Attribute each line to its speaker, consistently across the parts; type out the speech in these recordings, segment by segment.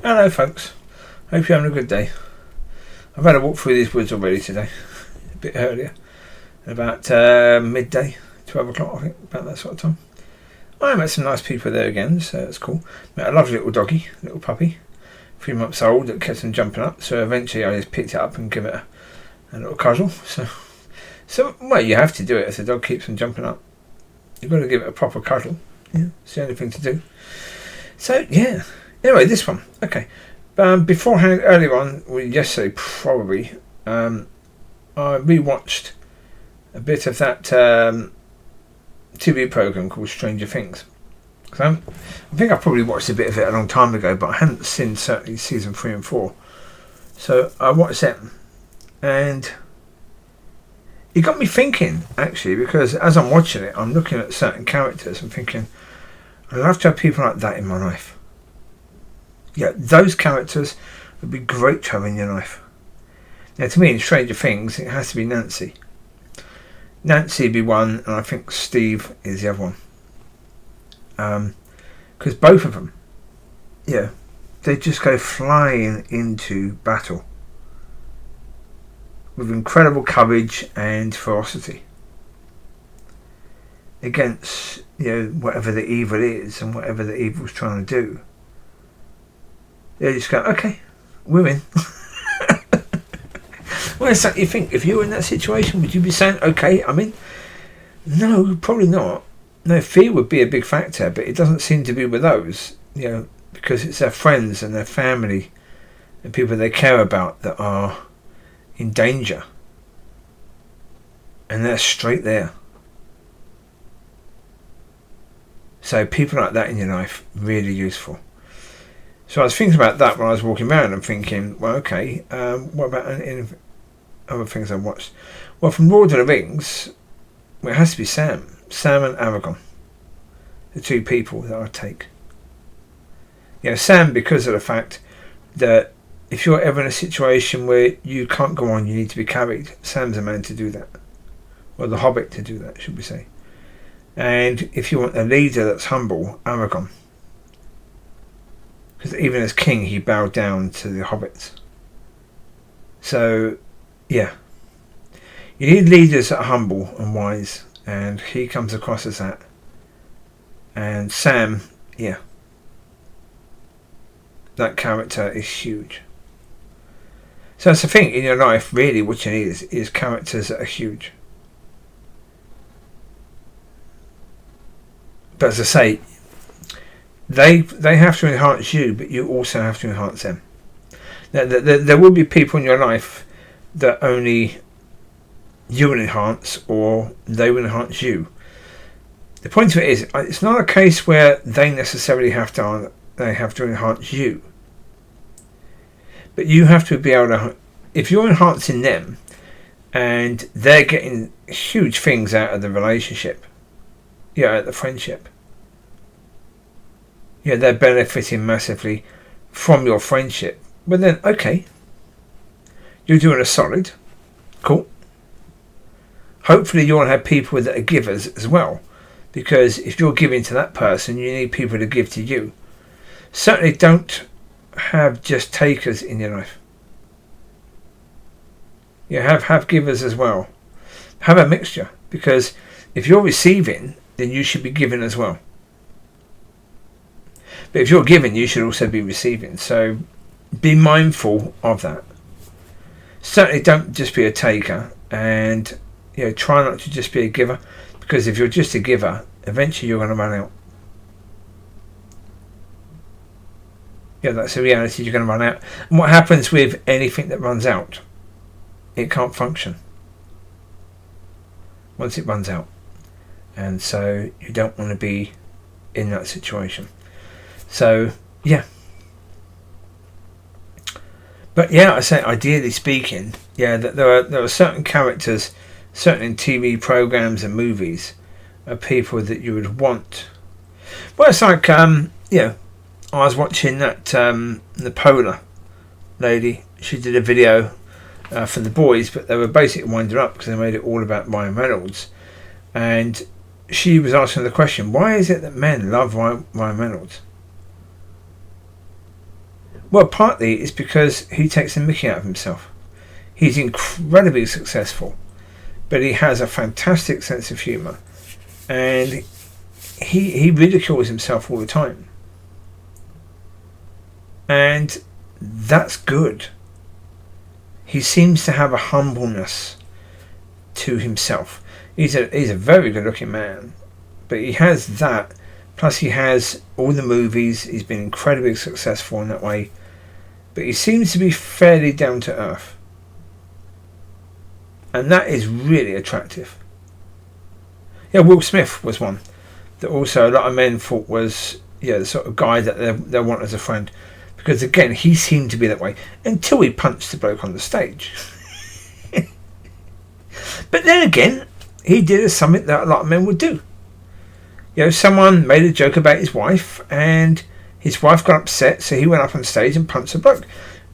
Speaker 1: Hello folks, hope you're having a good day. I've had a walk through these woods already today, a bit earlier, about midday, 12 o'clock I think, about that sort of time. I met some nice people there again, so that's cool. Met a lovely little doggy, little puppy, 3 months old, that kept on jumping up, so eventually I just picked it up and give it a little cuddle. So well, you have to do it if the dog keeps on jumping up. You've got to give it a proper cuddle. Yeah, it's the only thing to do. So yeah. Anyway, this one. Okay. Beforehand, earlier on, yesterday probably, I rewatched a bit of that TV program called Stranger Things. I think I probably watched a bit of it a long time ago, but I hadn't seen certainly season 3 and 4. So I watched it, and it got me thinking, actually, because as I'm watching it, I'm looking at certain characters and thinking, I'd love to have people like that in my life. Yeah, those characters would be great to have in your life. Now, to me, in Stranger Things, it has to be Nancy. Nancy would be one, and I think Steve is the other one. Because both of them, yeah, they just go flying into battle with incredible courage and ferocity against, whatever the evil is and whatever the evil's trying to do. They just go, okay, we're in. Well, it's like you think, if you were in that situation, would you be saying, okay, I'm in? No, probably not. No, fear would be a big factor, but it doesn't seem to be with those, because it's their friends and their family and people they care about that are in danger. And they're straight there. So people like that in your life, really useful. So I was thinking about that when I was walking around and thinking, well, okay, what about any other things I watched? Well, from Lord of the Rings, it has to be Sam and Aragorn, the two people that I take. Sam, because of the fact that if you're ever in a situation where you can't go on, you need to be carried, Sam's a man to do that. Or the Hobbit to do that, should we say. And if you want a leader that's humble, Aragorn. Because even as king, he bowed down to the hobbits. So, yeah. You need leaders that are humble and wise. And he comes across as that. And Sam, yeah. That character is huge. So that's the thing in your life, really, what you need is characters that are huge. But as I say, They have to enhance you, but you also have to enhance them. Now, there will be people in your life that only you will enhance, or they will enhance you. The point of it is, it's not a case where they necessarily have to enhance you. But you have to be able to, if you're enhancing them, and they're getting huge things out of the relationship, out of the friendship. They're benefiting massively from your friendship. But then, okay, you're doing a solid. Cool. Hopefully you'll have people that are givers as well. Because if you're giving to that person, you need people to give to you. Certainly don't have just takers in your life. Have givers as well. Have a mixture. Because if you're receiving, then you should be giving as well. But if you're giving, you should also be receiving. So be mindful of that. Certainly don't just be a taker. And try not to just be a giver. Because if you're just a giver, eventually you're going to run out. That's the reality. You're going to run out. And what happens with anything that runs out? It can't function. Once it runs out. And so you don't want to be in that situation. So, yeah. But I say, ideally speaking, that there are certain characters, certainly in TV programs and movies, of people that you would want. Well, it's like, I was watching that the Polar lady. She did a video for the boys, but they were basically winding up because they made it all about Ryan Reynolds. And she was asking the question, why is it that men love Ryan Reynolds? Well, partly it's because he takes the mickey out of himself. He's incredibly successful, but he has a fantastic sense of humour, and he ridicules himself all the time. And that's good. He seems to have a humbleness to himself. He's a very good looking man, but he has that, plus he has all the movies. He's been incredibly successful in that way, but he seems to be fairly down to earth, and that is really attractive. Yeah, Will Smith was one that also a lot of men thought was the sort of guy that they want as a friend, because again he seemed to be that way until he punched the bloke on the stage. But then again, he did something that a lot of men would do. Someone made a joke about his wife, and his wife got upset, so he went up on stage and punched the bloke.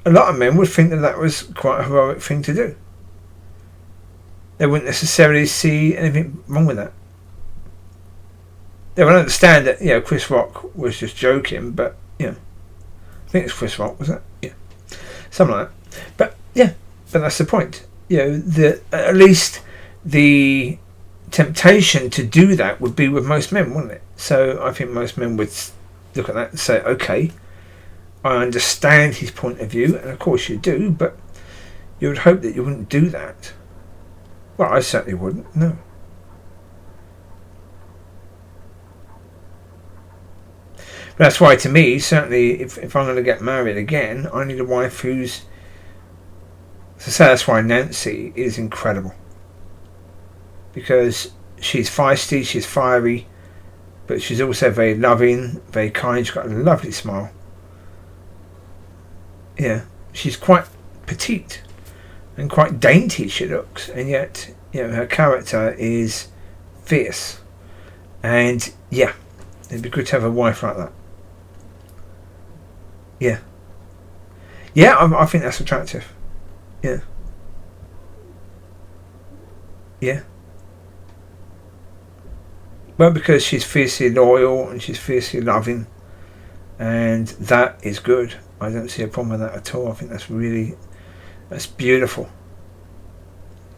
Speaker 1: A lot of men would think that was quite a heroic thing to do. They wouldn't necessarily see anything wrong with that. They would understand that Chris Rock was just joking, but I think it's Chris Rock, was it? Yeah, something like that. But that's the point. At least the temptation to do that would be with most men, wouldn't it? So I think most men would look at that and say, okay, I understand his point of view, and of course you do, but you would hope that you wouldn't do that. Well, I certainly wouldn't, no. But that's why, to me, certainly, if I'm going to get married again, I need a wife who's... So that's why Nancy is incredible. Because she's feisty, she's fiery, but she's also very loving, very kind. She's got a lovely smile. Yeah, she's quite petite and quite dainty, she looks, and yet her character is fierce. And it'd be good to have a wife like that. I think that's attractive. Well, because she's fiercely loyal and she's fiercely loving, and that is good. I don't see a problem with that at all. I think that's beautiful.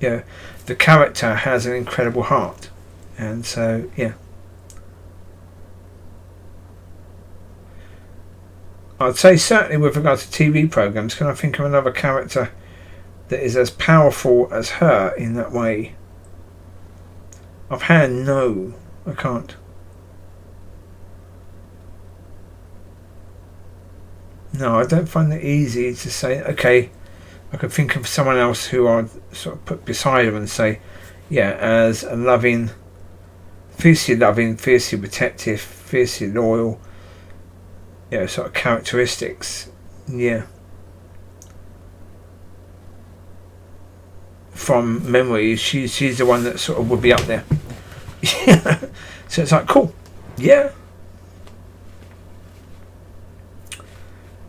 Speaker 1: The character has an incredible heart, and so I'd say certainly with regard to TV programs, can I think of another character that is as powerful as her in that way? Offhand, no, I can't. No, I don't find it easy to say, okay, I could think of someone else who I'd sort of put beside her and say, as a fiercely loving, fiercely protective, fiercely loyal, sort of characteristics. From memory, she's the one that sort of would be up there. So it's like, cool. Yeah.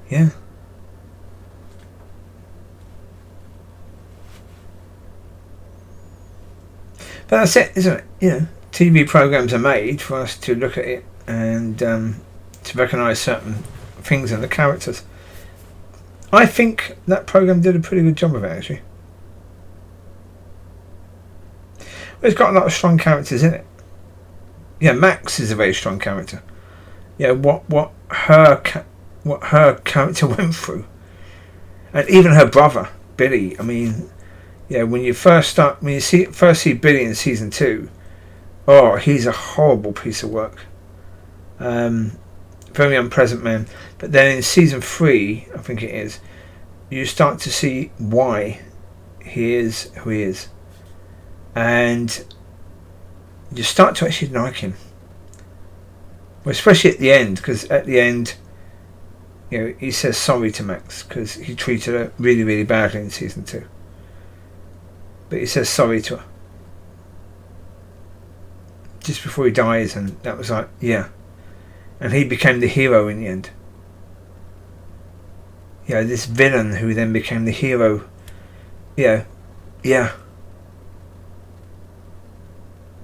Speaker 1: But that's it, isn't it? TV programs are made for us to look at it and to recognise certain things in the characters. I think that program did a pretty good job of it, actually. It's got a lot of strong characters in it. Max is a very strong character. What her character went through, and even her brother Billy. I mean, when you first see Billy in season 2, he's a horrible piece of work. Very unpleasant man. But then in season 3, I think it is, you start to see why he is who he is. And you start to actually like him. Well, especially at the end, because at the end, he says sorry to Max because he treated her really, really badly in season 2. But he says sorry to her just before he dies, and that was like, and he became the hero in the end. This villain who then became the hero.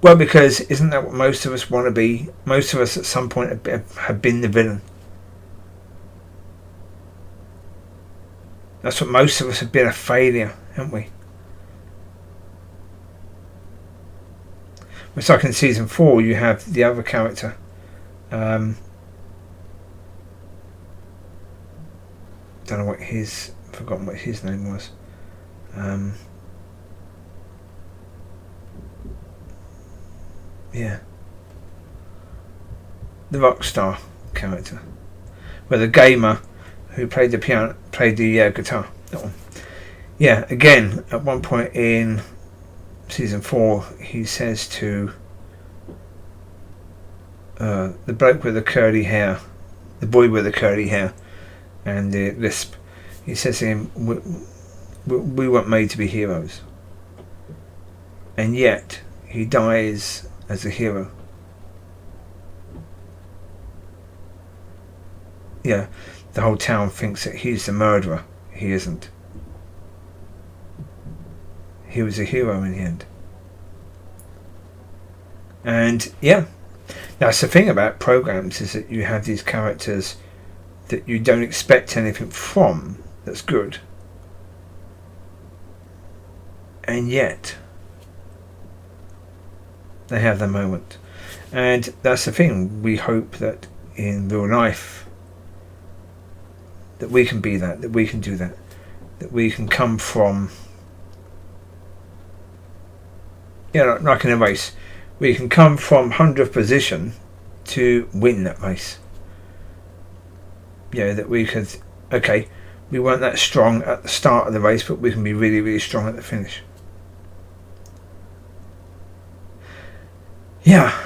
Speaker 1: Well, because isn't that what most of us want to be? Most of us at some point have been the villain. That's what most of us have been, a failure, haven't we? It's like in season 4 you have the other character. Don't know what forgotten what his name was. Yeah. The rock star character. Where the gamer who played the piano, played the guitar. That one. Yeah, again, at one point in season 4, he says to the bloke with the curly hair, the boy with the curly hair and the lisp, he says to him, we weren't made to be heroes. And yet, he dies as a hero. Yeah, the whole town thinks that he's the murderer. He isn't. He was a hero in the end. And yeah, that's the thing about programs, is that you have these characters that you don't expect anything from that's good. And yet, they have their moment. And that's the thing. We hope that in real life that we can be that we can do that we can come from, like in a race, we can come from 100th position to win that race. That we could, okay, we weren't that strong at the start of the race, but we can be really, really strong at the finish. Yeah,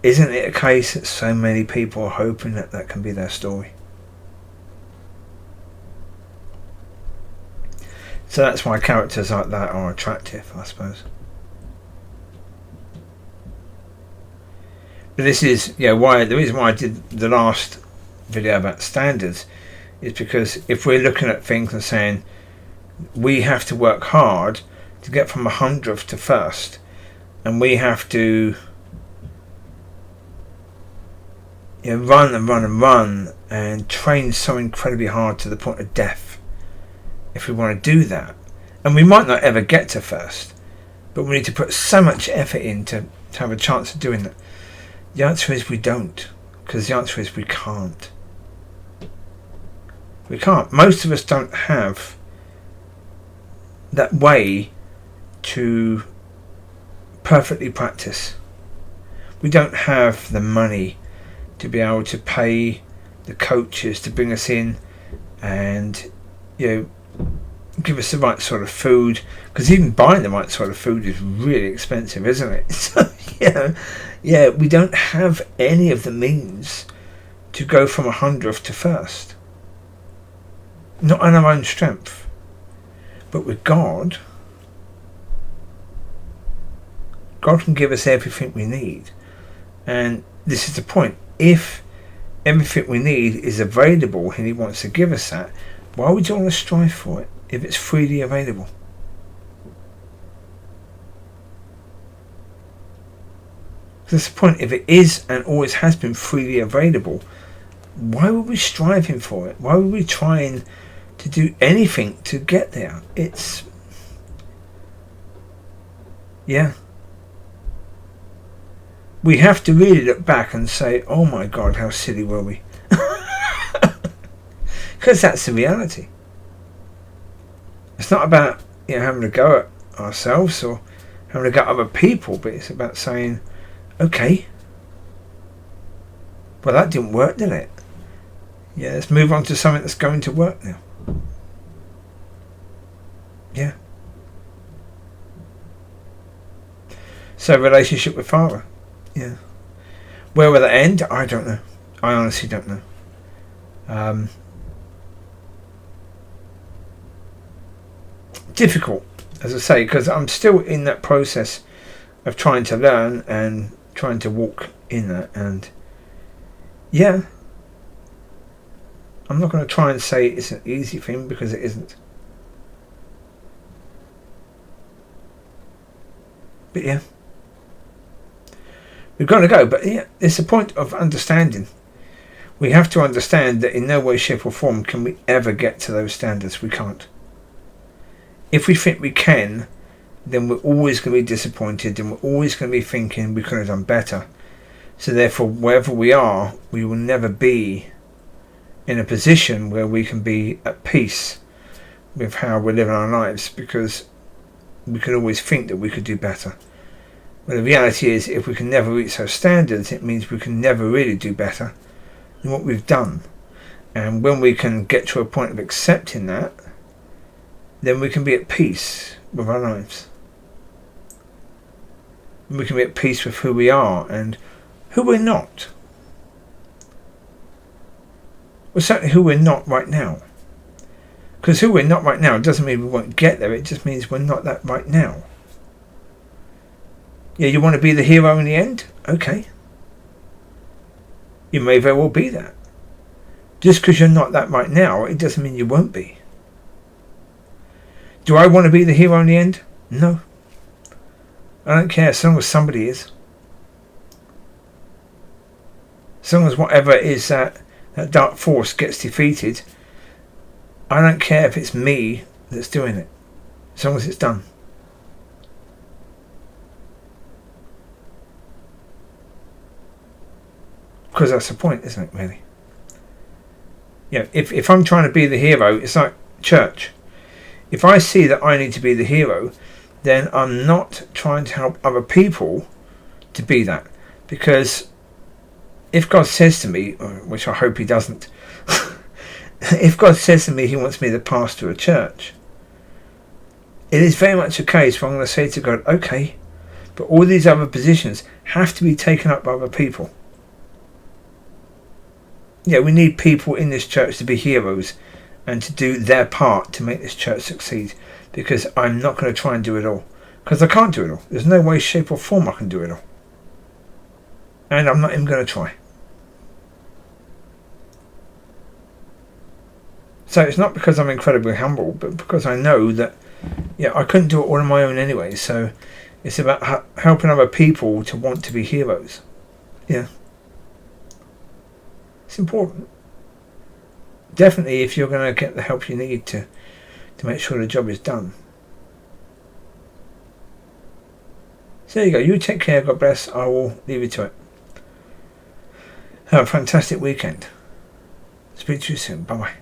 Speaker 1: isn't it a case that so many people are hoping that that can be their story? So that's why characters like that are attractive, I suppose. But this is, why the reason why I did the last video about standards is because if we're looking at things and saying we have to work hard to get from 100th to 1st, and we have to run and run and run and train so incredibly hard to the point of death, if we want to do that, and we might not ever get to 1st, but we need to put so much effort in to have a chance of doing that. The answer is we don't, because the answer is we can't. We can't. Most of us don't have that way to perfectly practice. We don't have the money to be able to pay the coaches to bring us in and give us the right sort of food, because even buying the right sort of food is really expensive, isn't it? So we don't have any of the means to go from 100th to 1st, not on our own strength. But with God can give us everything we need. And this is the point. If everything we need is available and he wants to give us that, why would you want to strive for it if it's freely available? That's the point. If it is and always has been freely available, why would we striving for it? Why would we trying to do anything to get there? It's we have to really look back and say, oh my God, how silly were we? Because that's the reality. It's not about having to go at ourselves or having to go at other people, but it's about saying, okay, well, that didn't work, did it? Let's move on to something that's going to work now. So, relationship with Father. Where will that end? I don't know. I honestly don't know. Difficult, as I say, because I'm still in that process of trying to learn and trying to walk in that. And I'm not going to try and say it's an easy thing, because it isn't. But we've got to go. But it's a point of understanding. We have to understand that in no way, shape or form can we ever get to those standards. We can't. if we think we can, then we're always going to be disappointed, and we're always going to be thinking we could have done better. So therefore, wherever we are, we will never be in a position where we can be at peace with how we're living our lives, because we can always think that we could do better. But the reality is, if we can never reach those standards, it means we can never really do better than what we've done. And when we can get to a point of accepting that, then we can be at peace with our lives. And we can be at peace with who we are and who we're not. Well, certainly who we're not right now. Because who we're not right now doesn't mean we won't get there, it just means we're not that right now. Yeah, you want to be the hero in the end? Okay. You may very well be that. Just because you're not that right now, it doesn't mean you won't be. Do I want to be the hero in the end? No. I don't care as long as somebody is. As long as whatever it is that dark force gets defeated, I don't care if it's me that's doing it. As long as it's done. Because that's the point, isn't it, really? Yeah, if I'm trying to be the hero, it's like church. If I see that I need to be the hero, then I'm not trying to help other people to be that. Because if God says to me, which I hope he doesn't, if God says to me he wants me the pastor of a church, it is very much a case where I'm going to say to God, okay, but all these other positions have to be taken up by other people. Yeah, we need people in this church to be heroes and to do their part to make this church succeed, because I'm not going to try and do it all, because I can't do it all. There's no way, shape or form I can do it all, and I'm not even going to try. So it's not because I'm incredibly humble, but because I know that I couldn't do it all on my own anyway. So it's about helping other people to want to be heroes. Yeah. It's important. Definitely if you're going to get the help you need to make sure the job is done. So there you go. You take care. God bless. I will leave you to it. Have a fantastic weekend. Speak to you soon. Bye bye.